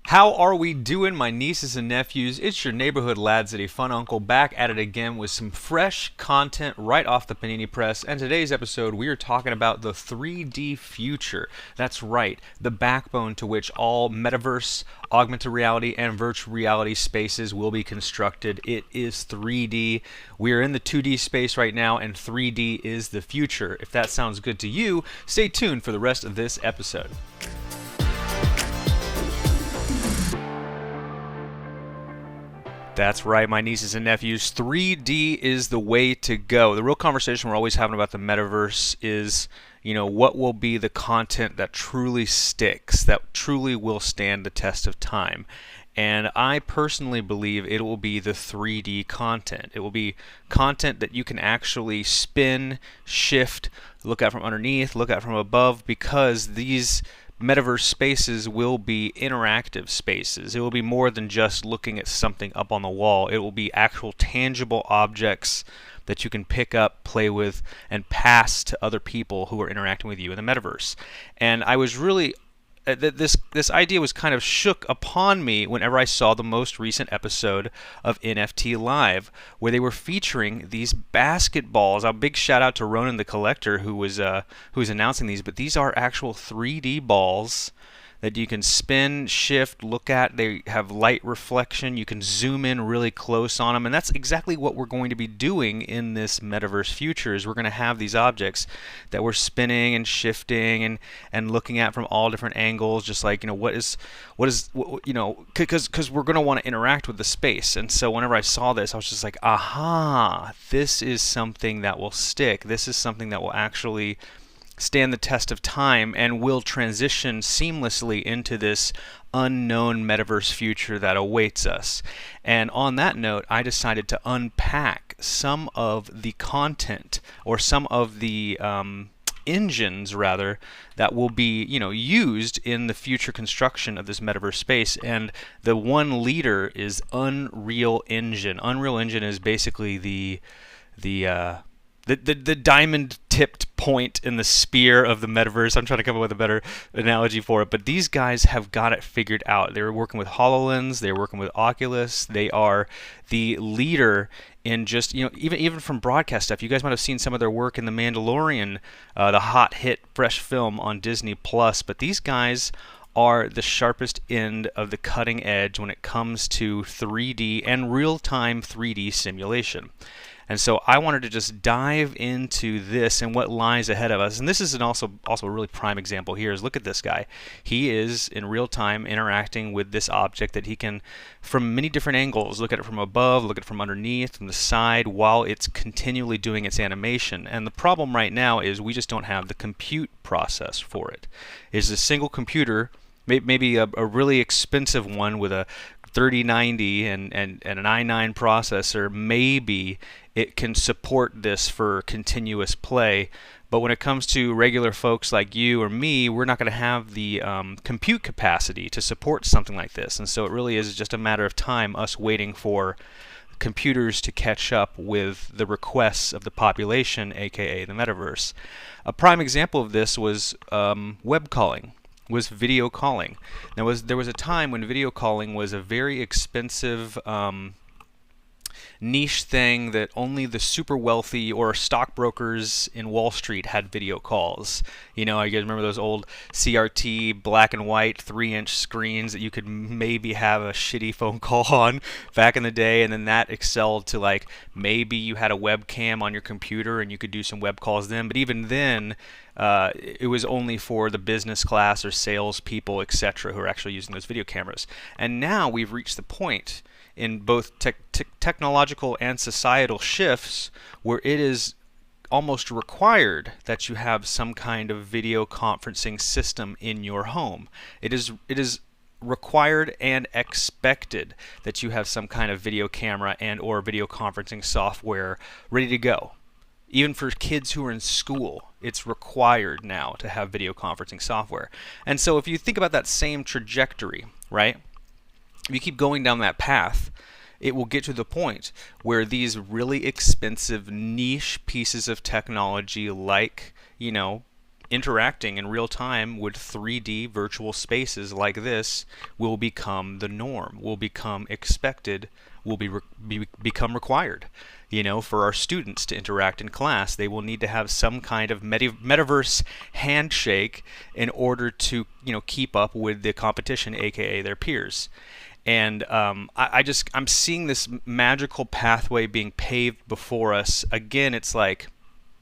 How are we doing, my nieces and nephews? It's your neighborhood LADZ fun uncle back at it again with some fresh content right off the panini press. And today's episode, we are talking about the 3D future. That's right, the backbone to which all metaverse, augmented reality, and virtual reality spaces will be constructed. It is 3D. We are in the 2D space right now, and 3D is the future. If that sounds good to you, stay tuned for the rest of this episode. That's right, my nieces and nephews. 3D is the way to go. The real conversation we're always having about the metaverse is, what will be the content that truly sticks, that truly will stand the test of time. And I personally believe it will be the 3D content. It will be content that you can actually spin, shift, look at from underneath, look at from above, because these metaverse spaces will be interactive spaces. It will be more than just looking at something up on the wall. It will be actual tangible objects that you can pick up, play with, and pass to other people who are interacting with you in the metaverse. And I was really this idea was kind of shook upon me whenever I saw the most recent episode of NFT Live, where they were featuring these basketballs. A big shout out to Ronan the Collector, who was announcing these. But these are actual 3D balls that you can spin, shift, look at. They have light reflection. You can zoom in really close on them, and that's exactly what we're going to be doing in this metaverse future. Is we're going to have these objects that we're spinning and shifting and looking at from all different angles, just like because we're going to want to interact with the space. And so whenever I saw this, I was just like, aha, this is something that will stick. This is something that will actually stand the test of time and will transition seamlessly into this unknown metaverse future that awaits us. And on that note, I decided to unpack some of the content, or some of the engines rather, that will be used in the future construction of this metaverse space. And the one leader is Unreal Engine. Unreal Engine is basically the diamond-tipped point in the spear of the metaverse. I'm trying to come up with a better analogy for it, but these guys have got it figured out. They're working with HoloLens, they're working with Oculus, they are the leader in just, even from broadcast stuff. You guys might have seen some of their work in The Mandalorian, the hot hit fresh film on Disney Plus, but these guys are the sharpest end of the cutting edge when it comes to 3D and real-time 3D simulation. And so I wanted to just dive into this and what lies ahead of us. And this is also a really prime example here. Is look at this guy. He is in real time interacting with this object that he can, from many different angles, look at it from above, look at it from underneath, from the side, while it's continually doing its animation. And the problem right now is we just don't have the compute process for it. It's a single computer, maybe a really expensive one with a 3090 and an i9 processor. Maybe it can support this for continuous play, but when it comes to regular folks like you or me, we're not going to have the compute capacity to support something like this. And so it really is just a matter of time, us waiting for computers to catch up with the requests of the population, aka the metaverse. A prime example of this was web calling, was video calling. There was a time when video calling was a very expensive niche thing that only the super wealthy or stockbrokers in Wall Street had video calls. You guys remember those old CRT black and white 3-inch screens that you could maybe have a shitty phone call on back in the day, and then that excelled to like maybe you had a webcam on your computer and you could do some web calls then. But even then, it was only for the business class or sales people, etc., who are actually using those video cameras. And now we've reached the point in both technological and societal shifts where it is almost required that you have some kind of video conferencing system in your home. It is required and expected that you have some kind of video camera and or video conferencing software ready to go. Even for kids who are in school, it's required now to have video conferencing software. And so if you think about that same trajectory, right? If you keep going down that path, it will get to the point where these really expensive niche pieces of technology like, interacting in real time with 3D virtual spaces like this will become the norm, will become expected, will become required. You know, for our students to interact in class, they will need to have some kind of metaverse handshake in order to, you know, keep up with the competition, aka their peers. And I'm seeing this magical pathway being paved before us. Again, it's like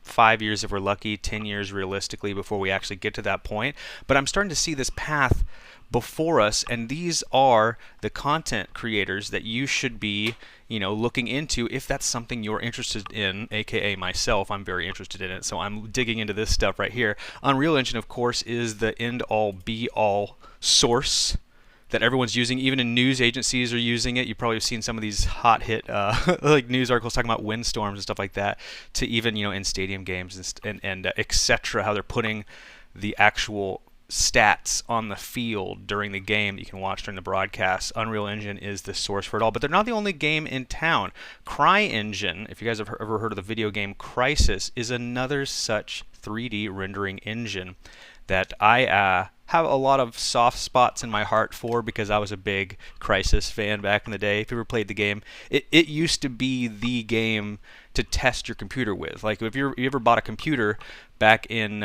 5 years if we're lucky, 10 years realistically before we actually get to that point. But I'm starting to see this path before us, and these are the content creators that you should be, you know, looking into if that's something you're interested in, aka myself. I'm very interested in it, so I'm digging into this stuff right here. Unreal Engine, of course, is the end-all be-all source that everyone's using. Even in news agencies are using it. You probably have seen some of these hot hit like news articles talking about windstorms and stuff like that, to even, you know, in stadium games and etc., how they're putting the actual stats on the field during the game that you can watch during the broadcast. Unreal Engine is the source for it all, but they're not the only game in town. CryEngine, if you guys have ever heard of the video game Crysis, is another such 3D rendering engine that I have a lot of soft spots in my heart for, because I was a big Crysis fan back in the day. If you ever played the game, it used to be the game to test your computer with. Like if you ever bought a computer back in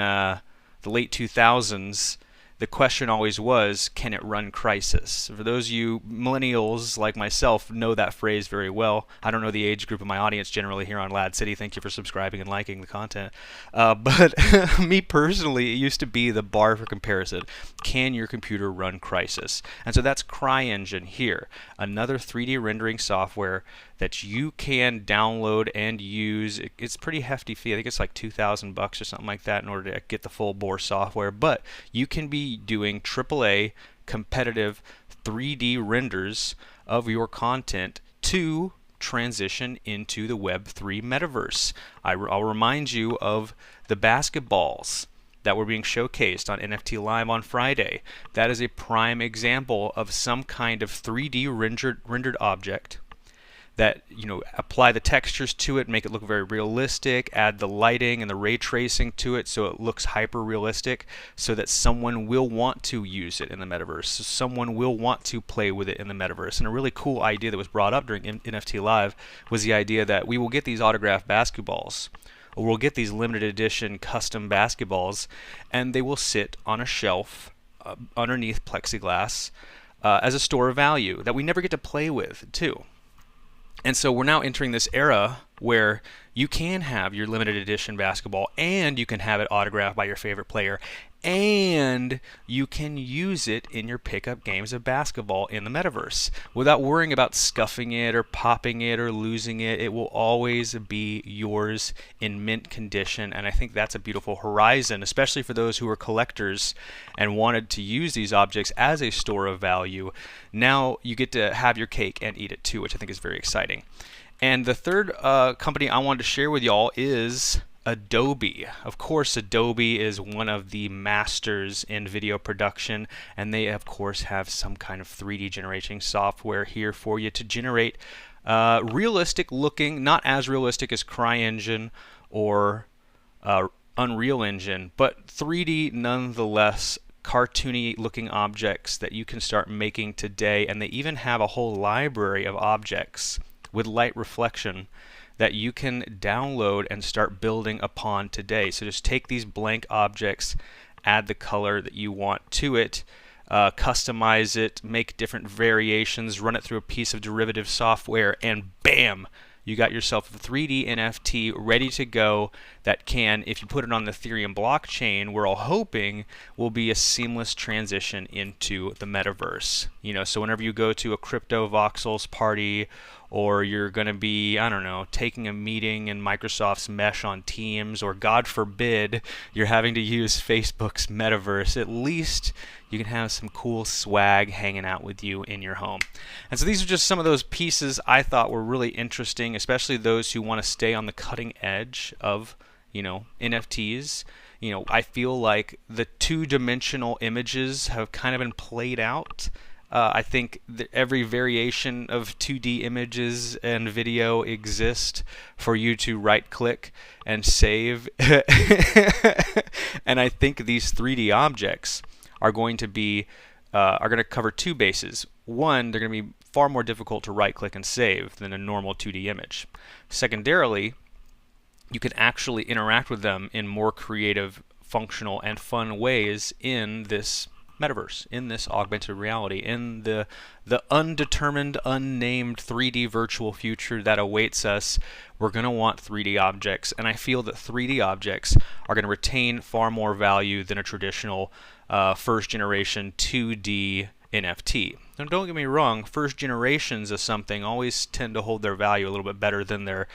the late 2000s, the question always was, can it run Crysis? For those of you millennials like myself know that phrase very well. I don't know the age group of my audience generally here on LADZ City. Thank you for subscribing and liking the content. But me personally, it used to be the bar for comparison. Can your computer run Crysis? And so that's CryEngine here, another 3D rendering software that you can download and use. It's pretty hefty fee. I think it's like $2,000 or something like that in order to get the full bore software. But you can be doing AAA competitive 3D renders of your content to transition into the Web3 metaverse. I'll remind you of the basketballs that were being showcased on NFT Live on Friday. That is a prime example of some kind of 3D rendered object that, you know, apply the textures to it, make it look very realistic, add the lighting and the ray tracing to it so it looks hyper realistic, so that someone will want to use it in the metaverse, so someone will want to play with it in the metaverse. And a really cool idea that was brought up during NFT Live was the idea that we will get these autographed basketballs, or we'll get these limited edition custom basketballs, and they will sit on a shelf underneath plexiglass as a store of value that we never get to play with too. And so we're now entering this era where you can have your limited edition basketball, and you can have it autographed by your favorite player, and you can use it in your pickup games of basketball in the metaverse without worrying about scuffing it or popping it or losing it. It will always be yours in mint condition, and I think that's a beautiful horizon, especially for those who are collectors and wanted to use these objects as a store of value. Now you get to have your cake and eat it too, which I think is very exciting. And the third company I wanted to share with y'all is Adobe. Of course, Adobe is one of the masters in video production, and they of course have some kind of 3D generating software here for you to generate realistic looking, not as realistic as CryEngine or Unreal Engine, but 3D nonetheless, cartoony looking objects that you can start making today. And they even have a whole library of objects with light reflection that you can download and start building upon today. So just take these blank objects, add the color that you want to it, customize it, make different variations, run it through a piece of derivative software, and bam! You got yourself a 3D NFT ready to go that can, if you put it on the Ethereum blockchain, we're all hoping will be a seamless transition into the metaverse. You know, so whenever you go to a crypto voxels party, or you're going to be, I don't know, taking a meeting in Microsoft's Mesh on Teams, or God forbid, you're having to use Facebook's Metaverse, at least you can have some cool swag hanging out with you in your home. And so these are just some of those pieces I thought were really interesting, especially those who want to stay on the cutting edge of, you know, NFTs. You know, I feel like the two-dimensional images have kind of been played out. I think every variation of 2D images and video exist for you to right-click and save. And I think these 3D objects are going to cover two bases. One, they're going to be far more difficult to right-click and save than a normal 2D image. Secondarily, you can actually interact with them in more creative, functional, and fun ways in this metaverse, in this augmented reality, in the undetermined, unnamed 3D virtual future that awaits us. We're going to want 3D objects, and I feel that 3D objects are going to retain far more value than a traditional first generation 2D NFT. Now, don't get me wrong, first generations of something always tend to hold their value a little bit better than their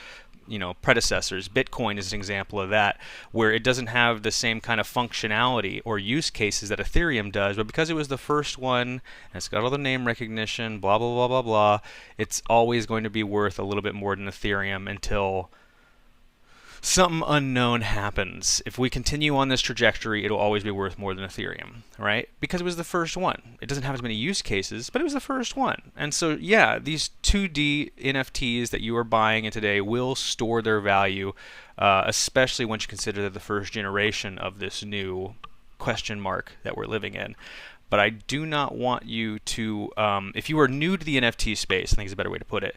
predecessors. Bitcoin is an example of that, where it doesn't have the same kind of functionality or use cases that Ethereum does, but because it was the first one and it's got all the name recognition, blah blah blah blah blah, it's always going to be worth a little bit more than Ethereum until something unknown happens. If we continue on this trajectory, it'll always be worth more than Ethereum, right? Because it was the first one. It doesn't have as many use cases, but it was the first one. And so, yeah, these 2D NFTs that you are buying in today will store their value, especially once you consider that the first generation of this new question mark that we're living in. But I do not want you to, if you are new to the NFT space, I think is a better way to put it,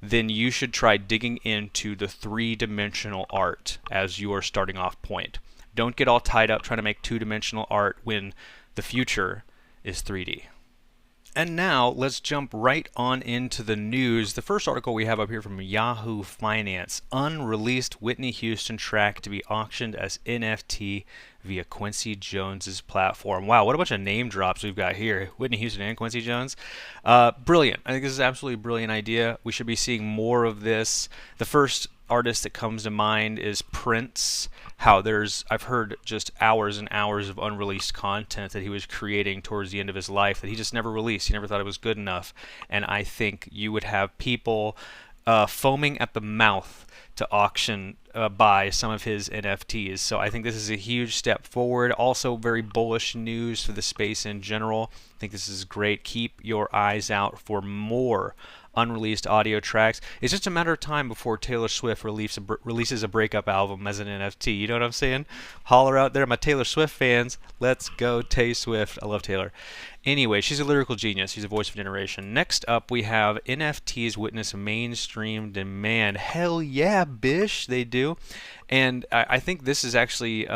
then you should try digging into the three-dimensional art as your starting off point. Don't get all tied up trying to make two-dimensional art when the future is 3D. And now let's jump right on into the news. The first article we have up here from Yahoo Finance: unreleased Whitney Houston track to be auctioned as NFT via Quincy Jones's platform. Wow, what a bunch of name drops we've got here. Whitney Houston and Quincy Jones. Brilliant. I think this is absolutely a brilliant idea. We should be seeing more of this. The first artist that comes to mind is Prince. I've heard just hours and hours of unreleased content that he was creating towards the end of his life that he just never released. He never thought it was good enough. And I think you would have people foaming at the mouth to auction buy some of his NFTs. So I think this is a huge step forward. Also very bullish news for the space in general. I think this is great. Keep your eyes out for more unreleased audio tracks. It's just a matter of time before Taylor Swift releases a breakup album as an NFT. You know what I'm saying? Holler out there, my Taylor Swift fans. Let's go Tay Swift. I love Taylor. Anyway, she's a lyrical genius. She's a voice of a generation. Next up, we have NFTs witness mainstream demand. Hell yeah, bish, they do. And I think this is actually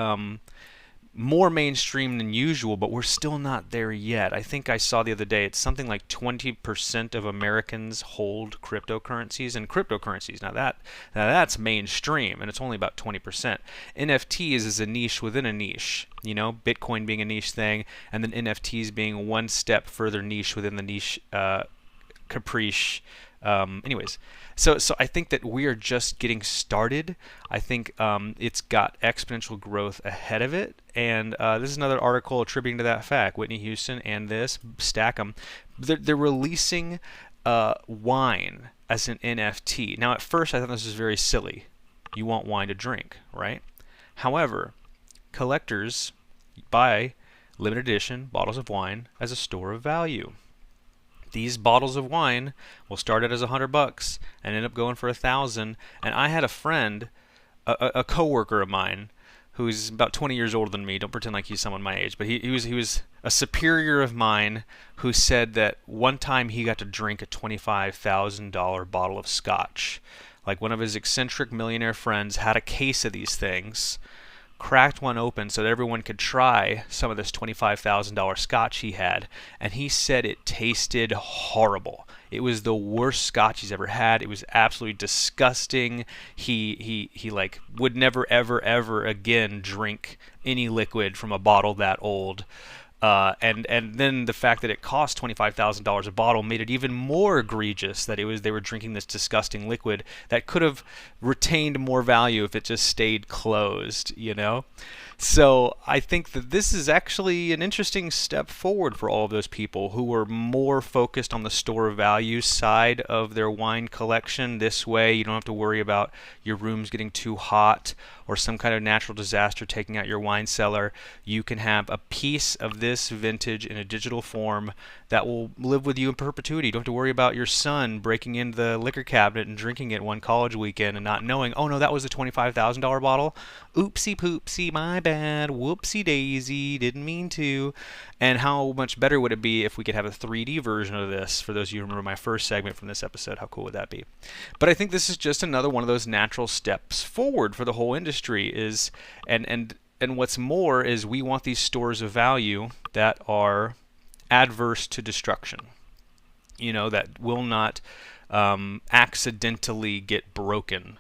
more mainstream than usual, but we're still not there yet. I think I saw the other day it's something like 20% of Americans hold cryptocurrencies, and cryptocurrencies, now that's mainstream, and it's only about 20%. NFTs is a niche within a niche, Bitcoin being a niche thing, and then NFTs being one step further niche within the niche caprice. Anyways, so I think that we are just getting started. I think it's got exponential growth ahead of it, and this is another article attributing to that fact. Whitney Houston and this, stack them. They're releasing wine as an NFT. Now, at first, I thought this was very silly. You want wine to drink, right? However, collectors buy limited edition bottles of wine as a store of value. These bottles of wine will start out as $100 and end up going for $1,000. And I had a friend, a coworker of mine, who's about 20 years older than me. Don't pretend like he's someone my age, but he was a superior of mine who said that one time he got to drink a $25,000 bottle of scotch. Like, one of his eccentric millionaire friends had a case of these things, cracked one open so that everyone could try some of this $25,000 scotch he had, and he said it tasted horrible. It was the worst scotch he's ever had. It was absolutely disgusting. He like would never ever again drink any liquid from a bottle that old. And then the fact that it cost $25,000 a bottle made it even more egregious that they were drinking this disgusting liquid that could have retained more value if it just stayed closed, So I think that this is actually an interesting step forward for all of those people who are more focused on the store value side of their wine collection. This way, you don't have to worry about your rooms getting too hot or some kind of natural disaster taking out your wine cellar. You can have a piece of this vintage in a digital form that will live with you in perpetuity. You don't have to worry about your son breaking into the liquor cabinet and drinking it one college weekend and not knowing, oh no, that was a $25,000 bottle. Oopsie poopsie, my bad. Whoopsie daisy, didn't mean to. And how much better would it be if we could have a 3D version of this? For those of you who remember my first segment from this episode, how cool would that be? But I think this is just another one of those natural steps forward for the whole industry. And what's more is we want these stores of value that are adverse to destruction. That will not accidentally get broken.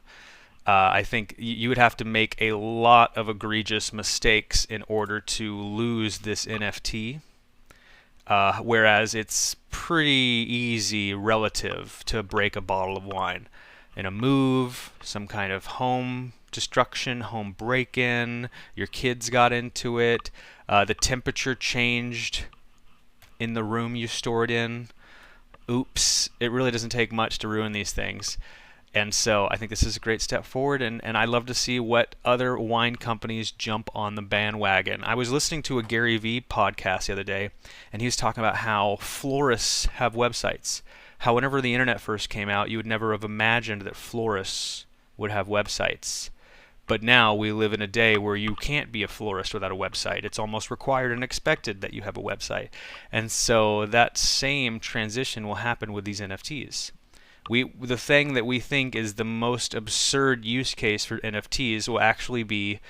I think you would have to make a lot of egregious mistakes in order to lose this NFT, whereas it's pretty easy relative to break a bottle of wine. In a move, some kind of home destruction, home break-in, your kids got into it, the temperature changed in the room you stored in. Oops, it really doesn't take much to ruin these things. And so I think this is a great step forward, and I love to see what other wine companies jump on the bandwagon. I was listening to a Gary Vee podcast the other day, and he was talking about how florists have websites. How whenever the internet first came out, you would never have imagined that florists would have websites. But now we live in a day where you can't be a florist without a website. It's almost required and expected that you have a website. And so that same transition will happen with these NFTs. The thing that we think is the most absurd use case for NFTs will actually be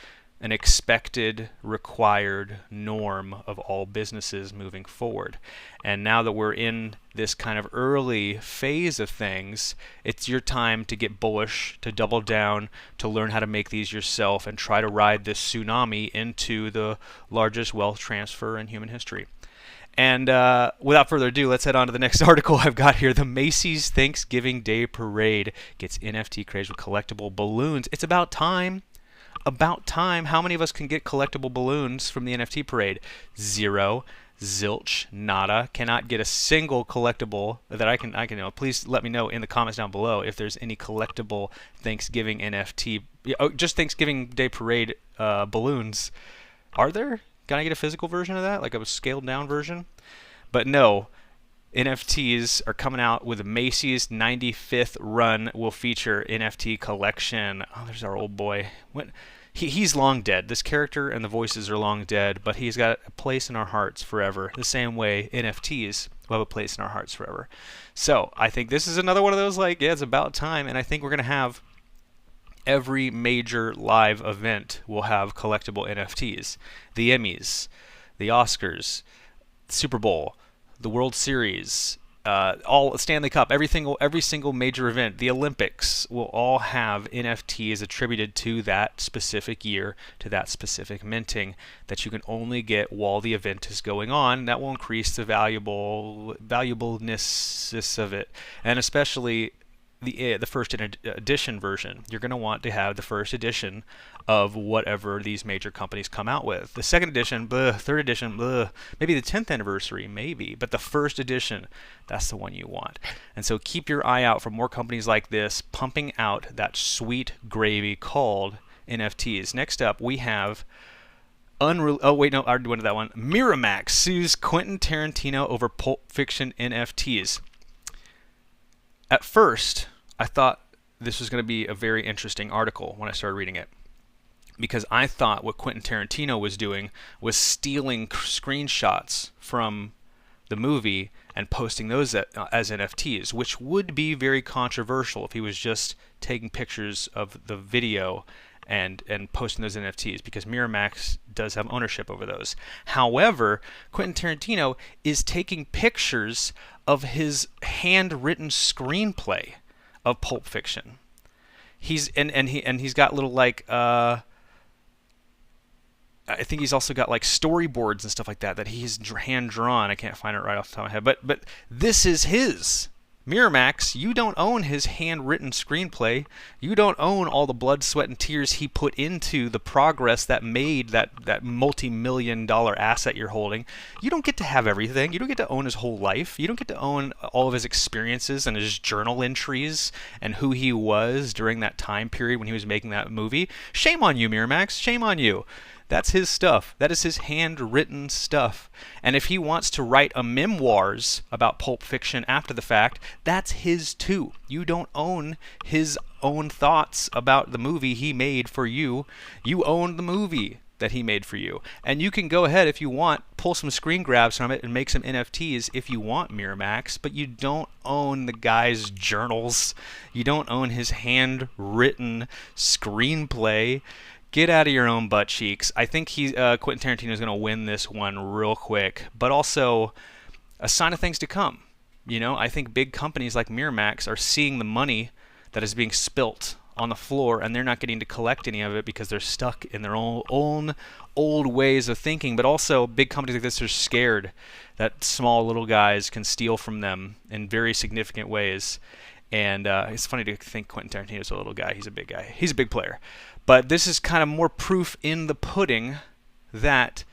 an expected, required norm of all businesses moving forward. And now that we're in this kind of early phase of things, it's your time to get bullish, to double down, to learn how to make these yourself, and try to ride this tsunami into the largest wealth transfer in human history. And without further ado, let's head on to the next article I've got here. The Macy's Thanksgiving Day Parade gets NFT craze with collectible balloons. It's about time. About time. How many of us can get collectible balloons from the NFT parade? Zero. Zilch. Nada. Cannot get a single collectible that I can know. Please let me know in the comments down below if there's any collectible Thanksgiving NFT. Just Thanksgiving Day Parade balloons. Are there? Can I get a physical version of that, like a scaled down version? But no, NFTs are coming out with a Macy's 95th run will feature NFT collection. Oh, there's our old boy. He's long dead. This character and the voices are long dead, but he's got a place in our hearts forever. The same way NFTs will have a place in our hearts forever. So I think this is another one of those, like, yeah, it's about time, and I think we're going to have every major live event will have collectible NFTs. The Emmys, the Oscars, Super Bowl, the World Series, all Stanley Cup, every single major event, the Olympics will all have NFTs attributed to that specific year, to that specific minting, that you can only get while the event is going on. That will increase the valuableness of it, and especially the first edition version. You're going to want to have the first edition of whatever these major companies come out with. The second edition, third edition, maybe the 10th anniversary, maybe, but the first edition, that's the one you want. And so keep your eye out for more companies like this pumping out that sweet gravy called NFTs. Next up, we have I already went to that one. Miramax sues Quentin Tarantino over Pulp Fiction NFTs. At first, I thought this was going to be a very interesting article when I started reading it, because I thought what Quentin Tarantino was doing was stealing screenshots from the movie and posting those as NFTs, which would be very controversial if he was just taking pictures of the video and posting those NFTs, because Miramax does have ownership over those. However, Quentin Tarantino is taking pictures of his handwritten screenplay of Pulp Fiction. He's got little, like, I think he's also got like storyboards and stuff like that he's hand drawn. I can't find it right off the top of my head, but this is his. Miramax, you don't own his handwritten screenplay. You don't own all the blood, sweat, and tears he put into the progress that made that multi-million-dollar asset you're holding. You don't get to have everything. You don't get to own his whole life. You don't get to own all of his experiences and his journal entries and who he was during that time period when he was making that movie. Shame on you, Miramax. Shame on you. That's his stuff. That is his handwritten stuff. And if he wants to write a memoirs about Pulp Fiction after the fact, that's his too. You don't own his own thoughts about the movie he made for you. You own the movie that he made for you. And you can go ahead if you want, pull some screen grabs from it and make some NFTs if you want, Miramax, but you don't own the guy's journals. You don't own his handwritten screenplay. Get out of your own butt cheeks. I think Quentin Tarantino is going to win this one real quick, but also a sign of things to come. You know, I think big companies like Miramax are seeing the money that is being spilt on the floor, and they're not getting to collect any of it because they're stuck in their own old ways of thinking. But also, big companies like this are scared that small little guys can steal from them in very significant ways. And it's funny to think Quentin Tarantino's a little guy. He's a big guy. He's a big player. But this is kind of more proof in the pudding that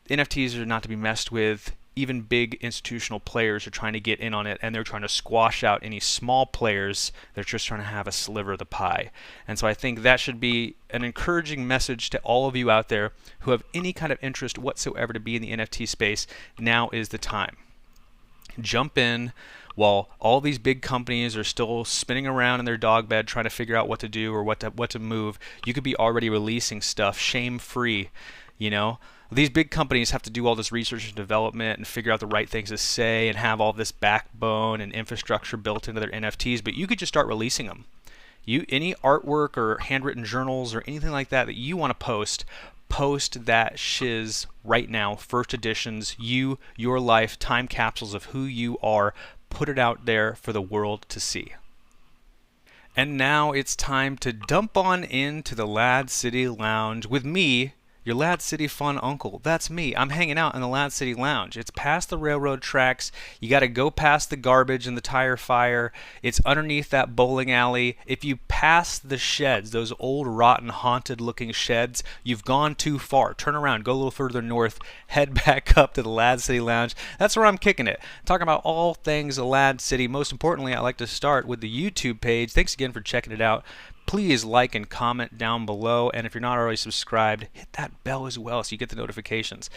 NFTs are not to be messed with. Even big institutional players are trying to get in on it, and they're trying to squash out any small players that are just trying to have a sliver of the pie. And so I think that should be an encouraging message to all of you out there who have any kind of interest whatsoever to be in the NFT space. Now is the time. Jump in while all these big companies are still spinning around in their dog bed trying to figure out what to do or what to move. You could be already releasing stuff shame-free, you know. These big companies have to do all this research and development and figure out the right things to say and have all this backbone and infrastructure built into their NFTs, but you could just start releasing them. Any artwork or handwritten journals or anything like that you want to post that shiz right now. First editions, your life, time capsules of who you are. Put it out there for the world to see. And now it's time to dump on into the LADZ City Lounge with me, your LADZ City fun uncle. That's me. I'm hanging out in the LADZ City Lounge. It's past the railroad tracks. You got to go past the garbage and the tire fire. It's underneath that bowling alley. If you pass the sheds, those old rotten haunted looking sheds, you've gone too far. Turn around, go a little further north, head back up to the LADZ City Lounge. That's where I'm kicking it. Talking about all things LADZ City. Most importantly, I like to start with the YouTube page. Thanks again for checking it out. Please like and comment down below, and if you're not already subscribed, hit that bell as well so you get the notifications.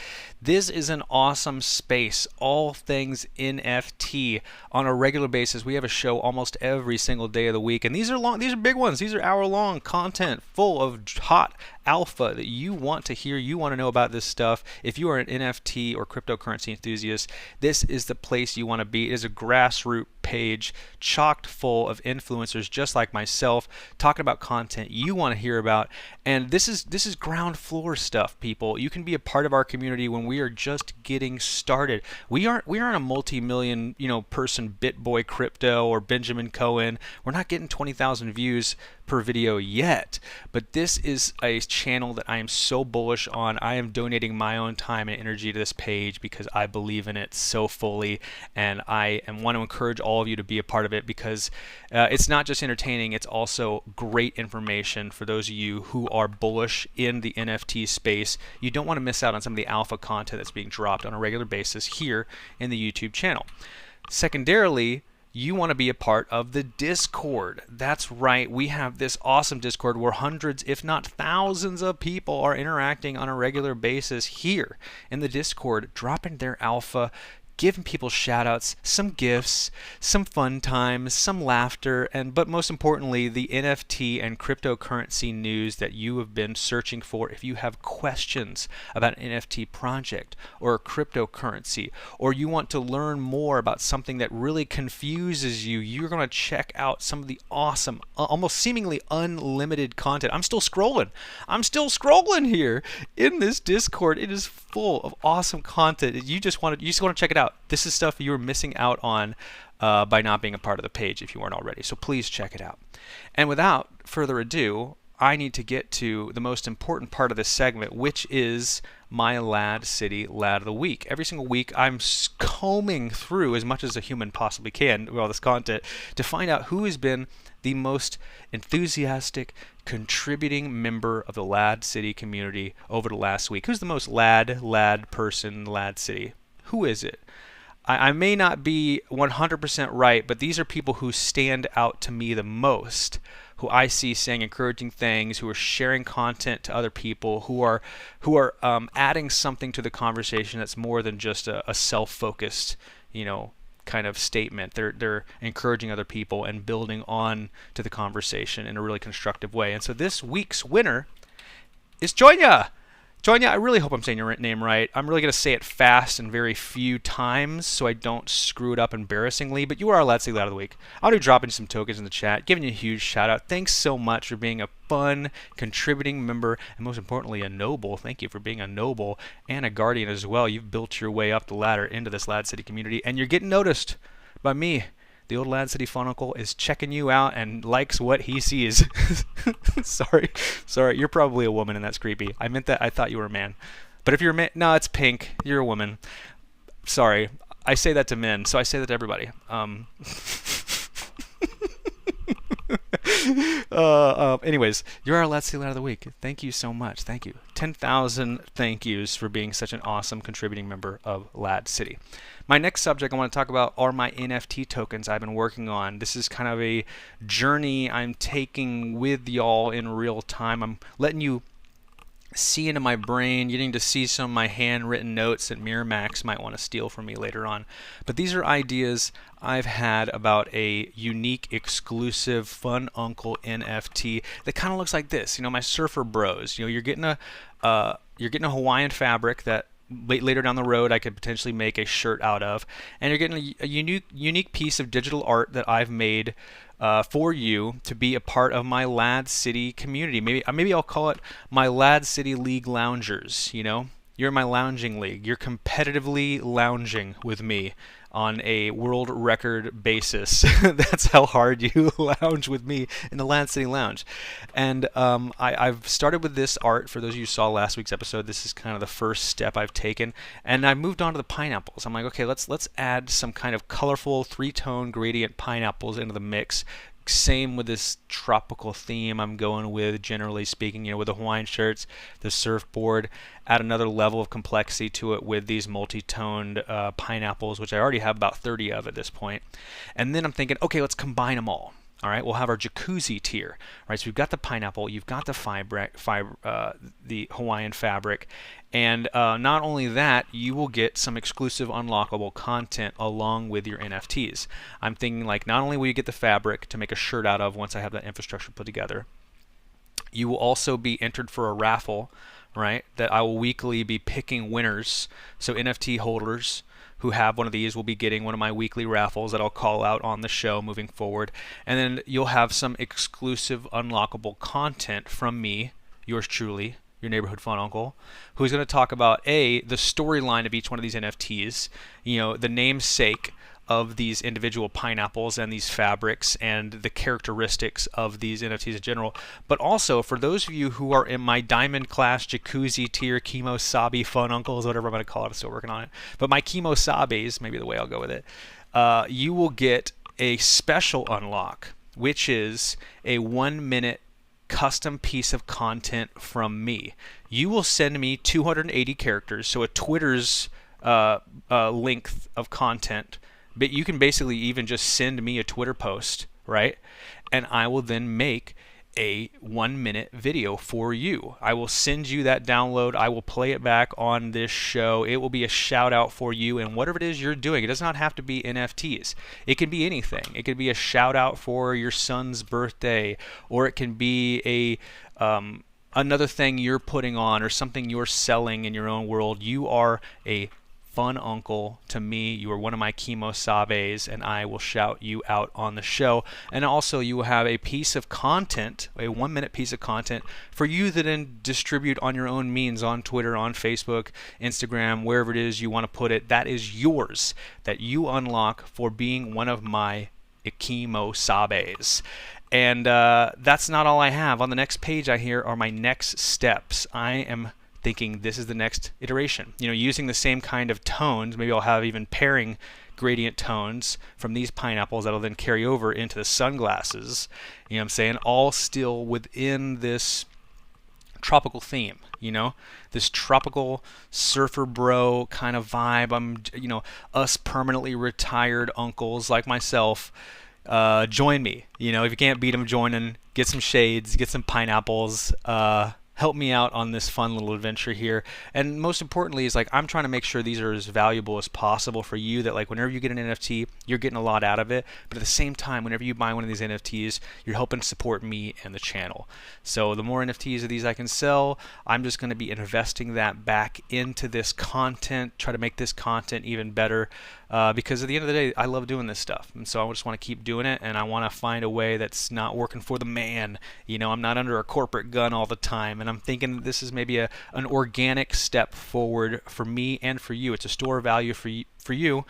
This is an awesome space, all things NFT on a regular basis. We have a show almost every single day of the week, and these are big ones. These are hour-long content full of hot alpha that you want to hear, you want to know about this stuff. If you are an NFT or cryptocurrency enthusiast, this is the place you want to be. It is a grassroots page chocked full of influencers just like myself talking about content you want to hear about. And this is ground floor stuff, people. You can be a part of our community when we are just getting started. We aren't a multi-million person BitBoy Crypto or Benjamin Cohen. We're not getting 20,000 views per video yet, but this is a channel that I am so bullish on. I am donating my own time and energy to this page because I believe in it so fully, and I want to encourage all of you to be a part of it because it's not just entertaining, it's also great information for those of you who are bullish in the NFT space. You don't want to miss out on some of the alpha content that's being dropped on a regular basis here in the YouTube channel. Secondarily, you want to be a part of the Discord. That's right, we have this awesome Discord where hundreds, if not thousands of people are interacting on a regular basis here in the Discord, dropping their alpha, giving people shout outs, some gifts, some fun times, some laughter, but most importantly, the NFT and cryptocurrency news that you have been searching for. If you have questions about an NFT project or a cryptocurrency, or you want to learn more about something that really confuses you, you're going to check out some of the awesome, almost seemingly unlimited content. I'm still scrolling here in this Discord. It is full of awesome content. You just want to check it out. This is stuff you're missing out on by not being a part of the page if you weren't already. So please check it out. And without further ado, I need to get to the most important part of this segment, which is my LAD City Lad of the Week. Every single week, I'm combing through as much as a human possibly can with all this content to find out who has been the most enthusiastic, contributing member of the LAD City community over the last week. Who's the most lad person, LAD City? Who is it? I may not be 100% right, but these are people who stand out to me the most, who I see saying encouraging things, who are sharing content to other people, who are adding something to the conversation that's more than just a self-focused, kind of statement. They're encouraging other people and building on to the conversation in a really constructive way. And so this week's winner is Jonya. Jonya, I really hope I'm saying your name right. I'm really going to say it fast and very few times so I don't screw it up embarrassingly, but you are our Let's Say Lad of the Week. I'll be dropping some tokens in the chat, giving you a huge shout out. Thanks so much for being a fun, contributing member, and most importantly, a noble. Thank you for being a noble and a guardian as well. You've built your way up the ladder into this LAD City community, and you're getting noticed by me. The old LAD City fun uncle is checking you out and likes what he sees. Sorry, you're probably a woman and that's creepy. I meant that I thought you were a man. But if you're a man, no, it's pink. You're a woman. Sorry, I say that to men, so I say that to everybody. Anyways, you're our Let's See Lad of the Week. Thank you so much. Thank you. 10,000 thank yous for being such an awesome contributing member of LAD City. My next subject I want to talk about are my NFT tokens I've been working on. This is kind of a journey I'm taking with y'all in real time. I'm letting you see into my brain, getting to see some of my handwritten notes that Miramax might want to steal from me later on. But these are ideas I've had about a unique, exclusive, fun uncle NFT that kind of looks like this. My surfer bros. You're getting a Hawaiian fabric that later down the road I could potentially make a shirt out of, and you're getting a unique piece of digital art that I've made for you to be a part of my LAD City community. Maybe I'll call it my LAD City League Loungers. You're in my lounging league. You're competitively lounging with me on a world record basis. That's how hard you lounge with me in the LAD City Lounge. And I've started with this art. For those of you who saw last week's episode, this is kind of the first step I've taken. And I moved on to the pineapples. I'm like, okay, let's add some kind of colorful three-tone gradient pineapples into the mix. Same with this tropical theme I'm going with, generally speaking, with the Hawaiian shirts, the surfboard. Add another level of complexity to it with these multi-toned pineapples, which I already have about 30 of at this point. And then I'm thinking, okay, let's combine them all. All right, we'll have our jacuzzi tier. All right, so we've got the pineapple, you've got the the Hawaiian fabric, and not only that, you will get some exclusive unlockable content along with your NFTs. I'm thinking like not only will you get the fabric to make a shirt out of once I have that infrastructure put together, you will also be entered for a raffle, right? That I will weekly be picking winners. So NFT holders who have one of these will be getting one of my weekly raffles that I'll call out on the show moving forward. And then you'll have some exclusive unlockable content from me, yours truly, your neighborhood fun uncle, who's going to talk about the storyline of each one of these NFTs, the namesake of these individual pineapples and these fabrics and the characteristics of these NFTs in general. But also, for those of you who are in my diamond class jacuzzi tier Kimosabi fun uncles, whatever I'm going to call it, I'm still working on it. But my Kimosabis, maybe the way I'll go with it, you will get a special unlock, which is a 1-minute custom piece of content from me. You will send me 280 characters, so a Twitter's length of content. But you can basically even just send me a Twitter post, right? And I will then make a 1-minute video for you. I will send you that download. I will play it back on this show. It will be a shout out for you and whatever it is you're doing. It does not have to be NFTs. It can be anything. It could be a shout out for your son's birthday, or it can be another thing you're putting on or something you're selling in your own world. You are a fun uncle to me. You are one of my Kimosabes, and I will shout you out on the show. And also, you will have a piece of content, a 1-minute piece of content for you to then distribute on your own means on Twitter, on Facebook, Instagram, wherever it is you want to put it. That is yours, that you unlock for being one of my Kimosabes. And that's not all I have. On the next page, I here are my next steps. I am thinking this is the next iteration. Using the same kind of tones. Maybe I'll have even pairing gradient tones from these pineapples that'll then carry over into the sunglasses. You know what I'm saying? All still within this tropical theme, this tropical surfer bro kind of vibe. Us permanently retired uncles like myself. Join me. If you can't beat them, join in. Get some shades, get some pineapples. Help me out on this fun little adventure here. And most importantly is I'm trying to make sure these are as valuable as possible for you, that whenever you get an NFT, you're getting a lot out of it. But at the same time, whenever you buy one of these NFTs, you're helping support me and the channel. So the more NFTs of these I can sell, I'm just going to be investing that back into this content, try to make this content even better. Because at the end of the day, I love doing this stuff. And so I just want to keep doing it, and I want to find a way that's not working for the man. I'm not under a corporate gun all the time, and I'm thinking that this is maybe an organic step forward for me and for you. It's a store of value for you,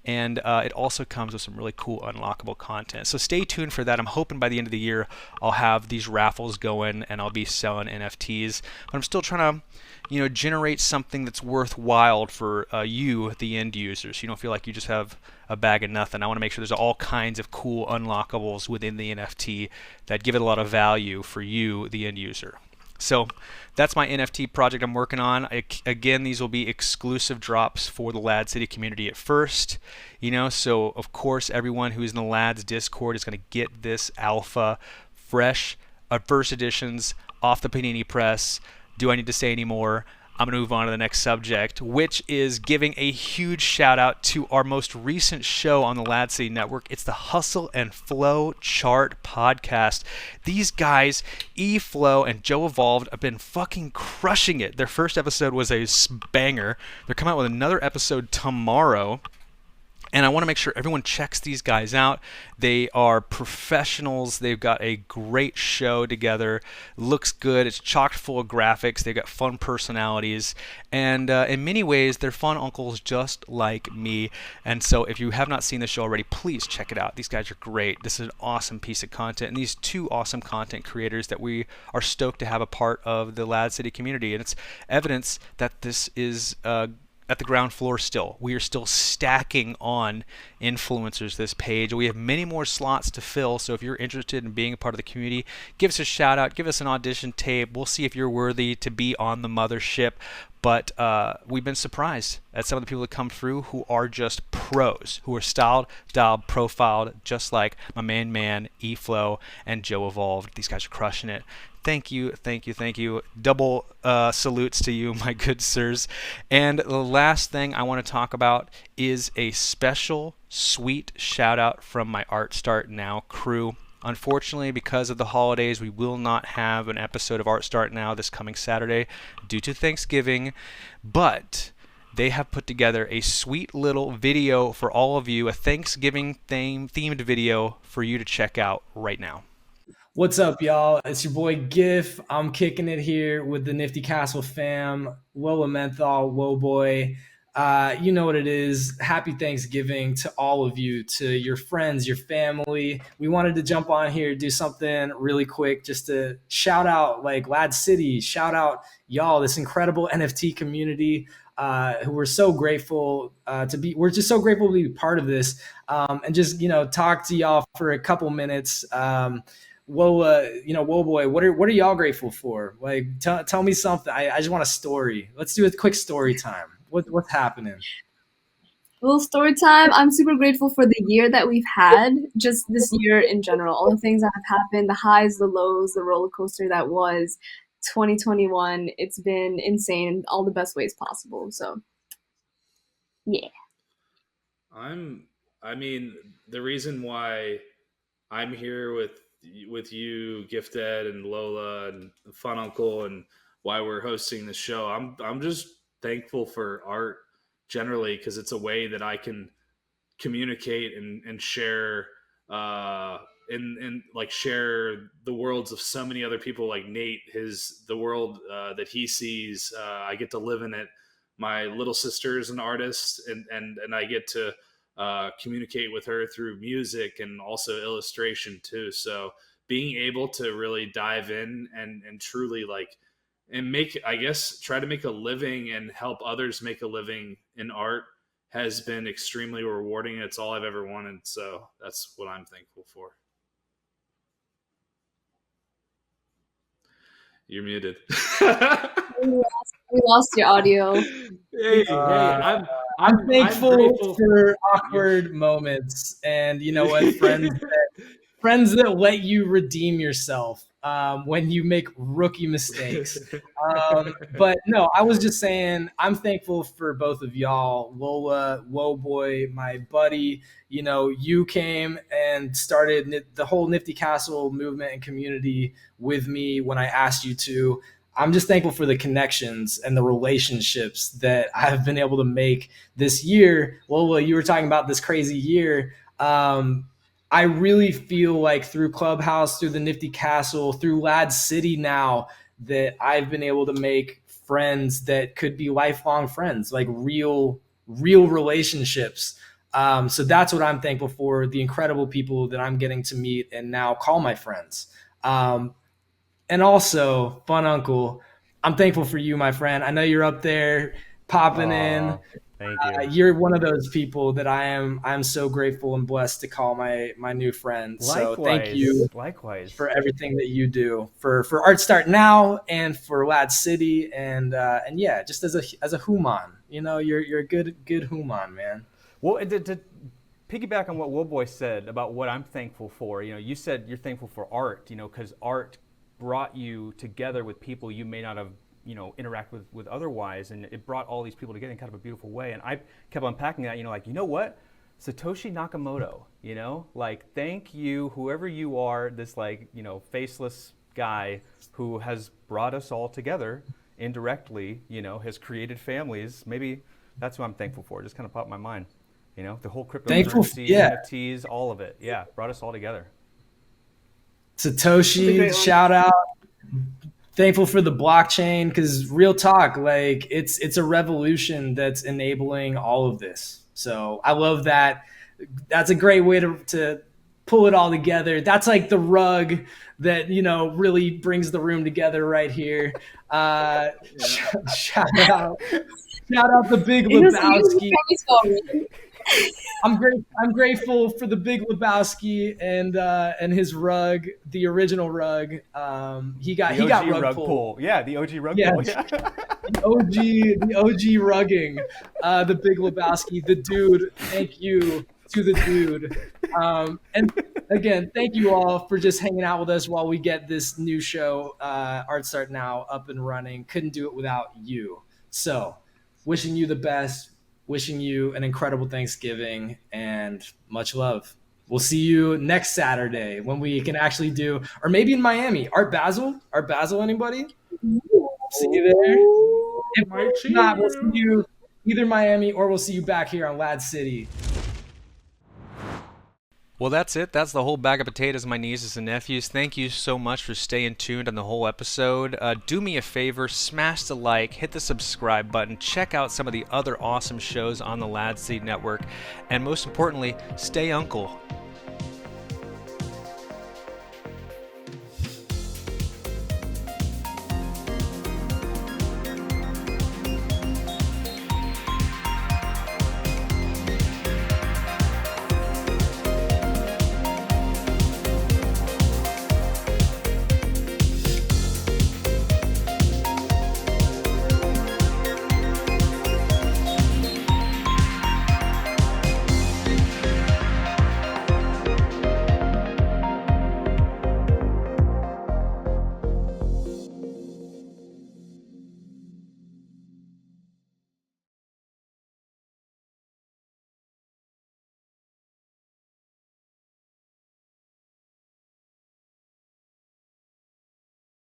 and it also comes with some really cool unlockable content. So stay tuned for that. I'm hoping by the end of the year I'll have these raffles going and I'll be selling NFTs. But I'm still trying to generate something that's worthwhile for you, the end users. So you don't feel like you just have a bag of nothing. I want to make sure there's all kinds of cool unlockables within the NFT that give it a lot of value for you, the end user. So that's my NFT project I'm working on. Again, these will be exclusive drops for the LADZ City community at first. So of course everyone who's in the LADZ Discord is going to get this alpha, fresh, first editions off the Panini press. Do I need to say any more? I'm going to move on to the next subject, which is giving a huge shout out to our most recent show on the LADZ City Network. It's the Hustle and Flow Chart podcast. These guys, E-Flow and Joe Evolved, have been fucking crushing it. Their first episode was a banger. They're coming out with another episode tomorrow. And I want to make sure everyone checks these guys out. They are professionals. They've got a great show together. Looks good. It's chock full of graphics. They've got fun personalities. And in many ways, they're fun uncles just like me. And so if you have not seen the show already, please check it out. These guys are great. This is an awesome piece of content. And these two awesome content creators that we are stoked to have a part of the LADZ City community. And it's evidence that this is at the ground floor still. We are still stacking on influencers this page. We have many more slots to fill, so if you're interested in being a part of the community, give us a shout out, give us an audition tape. We'll see if you're worthy to be on the mothership. But we've been surprised at some of the people that come through who are just pros, who are styled, dialed, profiled, just like my main man, E-Flow, and Joe Evolved. These guys are crushing it. Thank you, thank you, thank you. Double salutes to you, my good sirs. And the last thing I want to talk about is a special, sweet shout out from my Art Start Now crew. Unfortunately, because of the holidays, we will not have an episode of Art Start Now this coming Saturday due to Thanksgiving, but they have put together a sweet little video for all of you, a Thanksgiving themed video for you to check out right now. What's up, y'all? It's your boy GIF. I'm kicking it here with the Nifty Castle fam. Woa Menthol, Woe Boy. You know what it is. Happy Thanksgiving to all of you, to your friends, your family. We wanted to jump on here, do something really quick just to shout out LADZ City, shout out y'all, this incredible NFT community who we're so grateful to be. We're just so grateful to be part of this and just, talk to y'all for a couple minutes. Whoa boy, what are y'all grateful for? Tell me something. I just want a story. Let's do a quick story time. What's happening? Well, story time. I'm super grateful for the year that we've had, just this year in general. All the things that have happened, the highs, the lows, the roller coaster that was 2021. It's been insane in all the best ways possible. So, yeah. I mean, the reason why I'm here with you, Gifted, and Lola, and Fun Uncle, and why we're hosting the show. I'm just thankful for art generally because it's a way that I can communicate and share and like share the worlds of so many other people, like Nate, the world that he sees. I get to live in it. My little sister is an artist, and I get to communicate with her through music and also illustration too. So being able to really dive in and truly like, and try to make a living and help others make a living in art has been extremely rewarding. It's all I've ever wanted. So that's what I'm thankful for. You're muted. We lost your audio. Hey, I'm thankful for awkward moments, and you know what, friends that let you redeem yourself when you make rookie mistakes. But no, I was just saying I'm thankful for both of y'all, Lola, Wowboy, my buddy. You know, you came and started the whole Nifty Castle movement and community with me when I asked you to. I'm just thankful for the connections and the relationships that I've been able to make this year. Lola, you were talking about this crazy year. I really feel like through Clubhouse, through the Nifty Castle, through LADZ City now, that I've been able to make friends that could be lifelong friends, like real relationships. So that's what I'm thankful for, the incredible people that I'm getting to meet and now call my friends. And also, Fun Uncle, I'm thankful for you, my friend. I know you're up there popping in. Thank you. You're one of those people that I'm so grateful and blessed to call my new friend. So thank you for everything that you do for Art Start Now and for LADZ City and yeah, just as a human, you know, you're a good human, man. Well, to piggyback on what Wowboy said about what I'm thankful for, you know, you said you're thankful for art, you know, because art brought you together with people you may not have, you know, interact with otherwise, and it brought all these people together in kind of a beautiful way. And I kept unpacking that, you know, like, you know what, Satoshi Nakamoto, you know, like, thank you, whoever you are, this, like, you know, faceless guy who has brought us all together indirectly, you know, has created families. Maybe that's what I'm thankful for. It just kind of popped in my mind, you know, the whole cryptocurrency, NFTs, all of it. Yeah, brought us all together. Satoshi, shout out. Thankful for the blockchain, because real talk, like it's a revolution that's enabling all of this. So I love that. That's a great way to pull it all together. That's like the rug that, you know, really brings the room together right here. Shout out the Big Lebowski. I'm grateful for the Big Lebowski and his rug, the original rug. He got rug pull. Yeah, the OG rug pull. Yeah. the OG rugging. The Big Lebowski, the dude. Thank you to the dude. And again, thank you all for just hanging out with us while we get this new show, Art Start Now, up and running. Couldn't do it without you. So, wishing you the best. Wishing you an incredible Thanksgiving and much love. We'll see you next Saturday when we can actually do, or maybe in Miami. Art Basel, anybody? See you there. If not, we'll see you either Miami or we'll see you back here on LADZ City. Well, that's it. That's the whole bag of potatoes, my nieces and nephews. Thank you so much for staying tuned on the whole episode. Do me a favor, smash the like, hit the subscribe button, check out some of the other awesome shows on the LADZ City Network, and most importantly, stay uncle.